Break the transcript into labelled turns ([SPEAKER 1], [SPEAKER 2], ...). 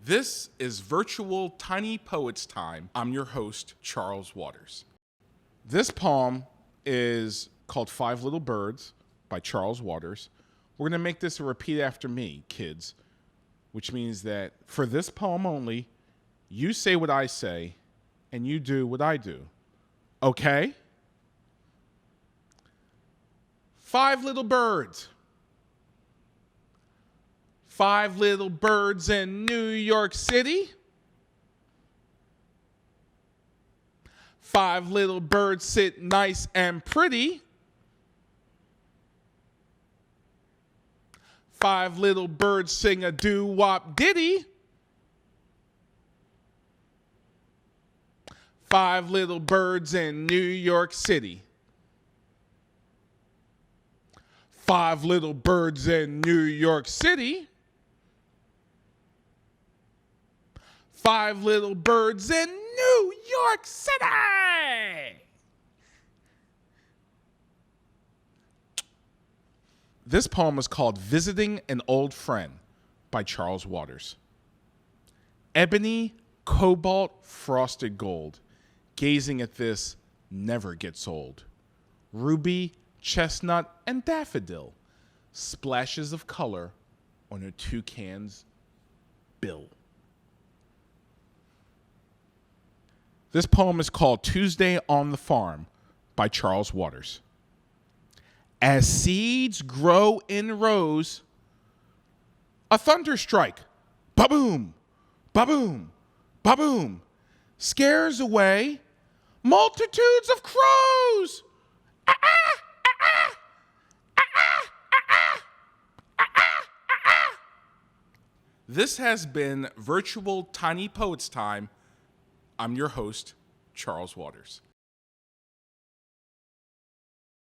[SPEAKER 1] This is Virtual Tiny Poets Time. I'm your host, Charles Waters. This poem is called Five Little Birds by Charles Waters. We're going to make this a repeat after me, kids, which means that for this poem only, you say what I say and you do what I do. Okay? Five little birds. Five little birds in New York City. Five little birds sit nice and pretty. Five little birds sing a doo-wop ditty. Five little birds in New York City. Five little birds in New York City. Five little birds in New York City. This poem is called Visiting an Old Friend by Charles Waters. Ebony, cobalt, frosted gold. Gazing at this never gets old. Ruby, chestnut, and daffodil. Splashes of color on a toucan's bill. This poem is called Tuesday on the Farm by Charles Waters. As seeds grow in rows, a thunder strike, ba-boom, ba-boom, ba-boom, scares away multitudes of crows. This has been Virtual Tiny Poets Time. I'm your host, Charles Waters.